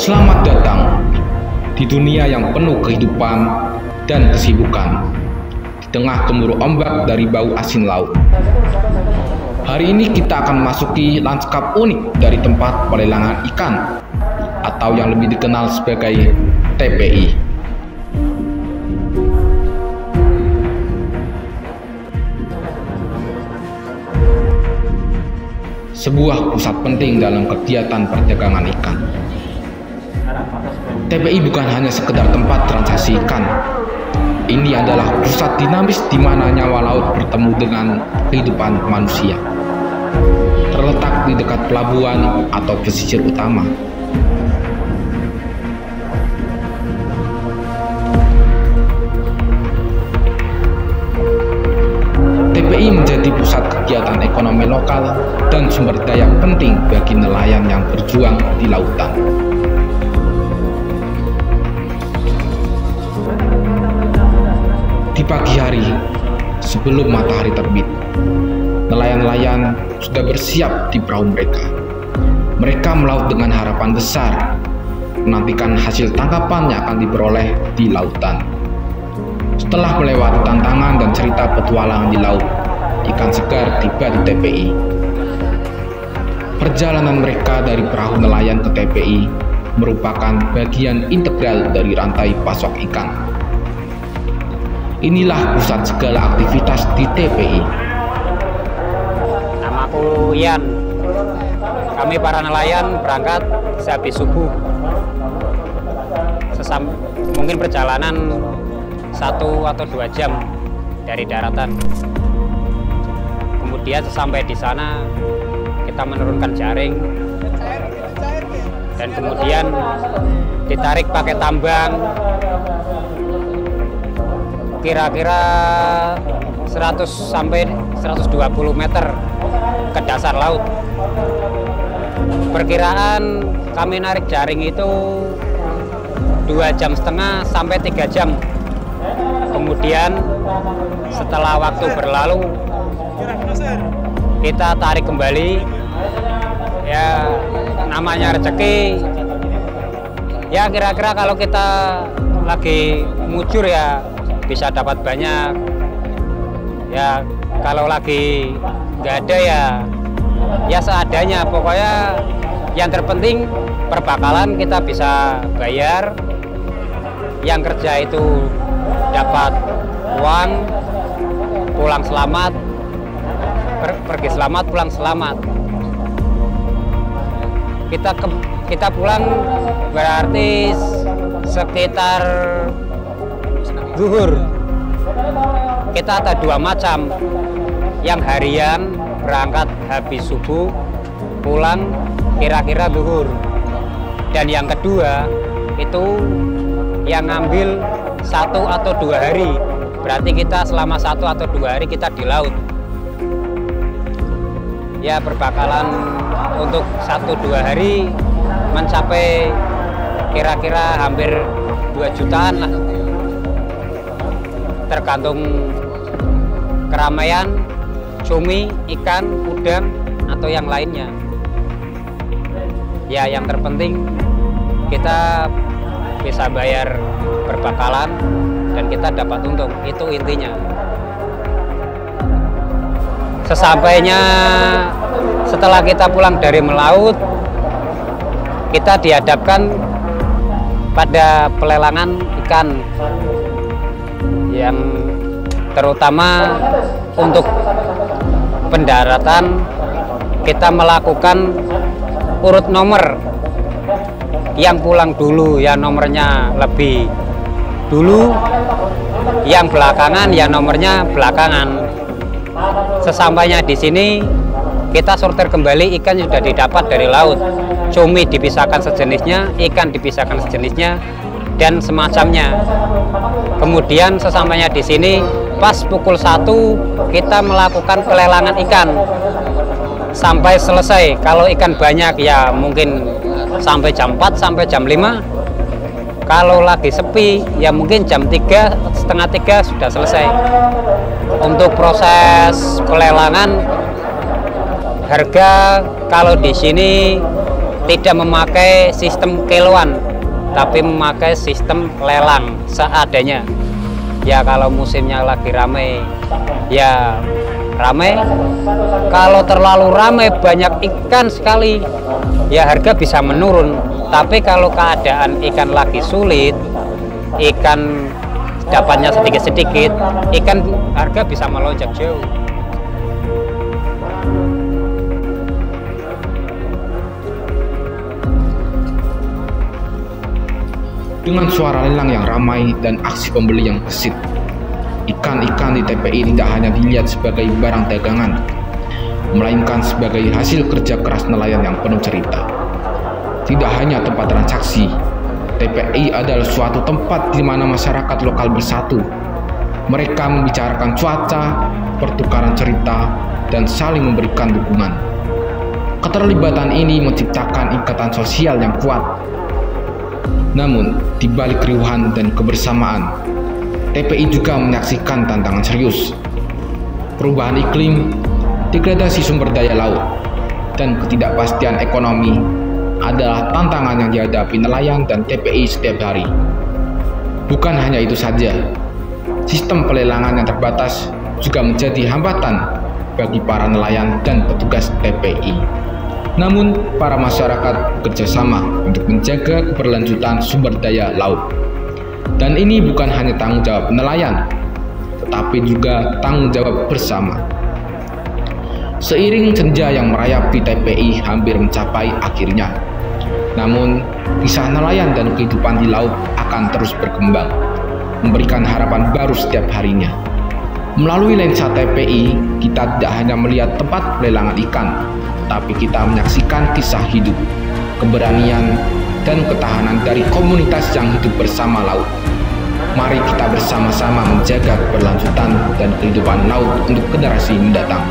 Selamat datang di dunia yang penuh kehidupan dan kesibukan, di tengah gemuruh ombak dari bau asin laut. Hari ini kita akan memasuki lanskap unik dari tempat pelelangan ikan, atau yang lebih dikenal sebagai TPI. Sebuah pusat penting dalam kegiatan perdagangan ikan. TPI bukan hanya sekedar tempat transaksi ikan. Ini adalah pusat dinamis di mana nyawa laut bertemu dengan kehidupan manusia. Terletak di dekat pelabuhan atau pesisir utama. TPI menjadi pusat kegiatan ekonomi lokal dan sumber daya penting bagi nelayan yang berjuang di lautan. Di pagi hari, sebelum matahari terbit, nelayan-nelayan sudah bersiap di perahu mereka. Mereka melaut dengan harapan besar, menantikan hasil tangkapan yang akan diperoleh di lautan. Setelah melewati tantangan dan cerita petualangan di laut, ikan segar tiba di TPI. Perjalanan mereka dari perahu nelayan ke TPI merupakan bagian integral dari rantai pasok ikan. Inilah pusat segala aktivitas di TPI. Namaku Ian. Kami para nelayan berangkat sehabis subuh. Mungkin perjalanan 1 atau 2 jam dari daratan. Kemudian sampai di sana kita menurunkan jaring dan kemudian ditarik pakai tambang. Kira-kira 100 sampai 120 meter ke dasar laut. Perkiraan kami narik jaring itu 2,5 jam sampai 3 jam. Kemudian setelah waktu berlalu, kita tarik kembali. Ya, namanya rezeki. Ya, kira-kira kalau kita lagi mujur ya bisa dapat banyak. Ya, kalau lagi nggak ada ya seadanya. Pokoknya yang terpenting perbakalan kita bisa bayar. Yang kerja itu dapat uang, pulang selamat, pergi selamat, pulang selamat. Kita pulang berarti sekitar zuhur. Kita ada 2 macam. Yang harian berangkat habis subuh, pulang kira-kira zuhur. Dan yang kedua itu yang ngambil 1 atau 2 hari. Berarti kita selama 1 atau 2 hari kita di laut. Ya, perbakalan untuk 1-2 hari mencapai kira-kira hampir 2 jutaan lah. Tergantung keramaian, cumi, ikan, udang, atau yang lainnya. Ya, yang terpenting kita bisa bayar perbakalan dan kita dapat untung. Itu intinya. Sesampainya setelah kita pulang dari melaut, kita dihadapkan pada pelelangan ikan yang terutama untuk pendaratan. Kita melakukan urut nomor. Yang pulang dulu ya nomornya lebih dulu, yang belakangan ya nomornya belakangan. Sesampainya di sini kita sortir kembali ikan yang sudah didapat dari laut. Cumi dipisahkan sejenisnya, ikan dipisahkan sejenisnya, dan semacamnya. Kemudian sesampainya di sini pas pukul 1 kita melakukan pelelangan ikan sampai selesai. Kalau ikan banyak ya mungkin sampai jam 4 sampai jam 5. Kalau lagi sepi ya mungkin jam 3, setengah 3 sudah selesai. Untuk proses pelelangan harga kalau di sini tidak memakai sistem kiloan, tapi memakai sistem lelang seadanya. Ya kalau musimnya lagi ramai, ya ramai. Kalau terlalu ramai, banyak ikan sekali, ya harga bisa menurun. Tapi kalau keadaan ikan lagi sulit, ikan dapatnya sedikit-sedikit, ikan harga bisa melonjak jauh. Dengan suara lelang yang ramai dan aksi pembeli yang gesit, ikan-ikan di TPI tidak hanya dilihat sebagai barang dagangan, melainkan sebagai hasil kerja keras nelayan yang penuh cerita. Tidak hanya tempat transaksi, TPI adalah suatu tempat di mana masyarakat lokal bersatu. Mereka membicarakan cuaca, pertukaran cerita, dan saling memberikan dukungan. Keterlibatan ini menciptakan ikatan sosial yang kuat. Namun, di balik keriuhan dan kebersamaan, TPI juga menyaksikan tantangan serius. Perubahan iklim, degradasi sumber daya laut, dan ketidakpastian ekonomi adalah tantangan yang dihadapi nelayan dan TPI setiap hari. Bukan hanya itu saja, sistem pelelangan yang terbatas juga menjadi hambatan bagi para nelayan dan petugas TPI. Namun, para masyarakat bekerja sama untuk menjaga keberlanjutan sumber daya laut. Dan ini bukan hanya tanggung jawab nelayan, tetapi juga tanggung jawab bersama. Seiring senja yang merayap di TPI hampir mencapai akhirnya, namun kisah nelayan dan kehidupan di laut akan terus berkembang, memberikan harapan baru setiap harinya. Melalui lensa TPI, kita tidak hanya melihat tempat pelelangan ikan, tapi kita menyaksikan kisah hidup, keberanian, dan ketahanan dari komunitas yang hidup bersama laut. Mari kita bersama-sama menjaga keberlanjutan dan kehidupan laut untuk generasi mendatang.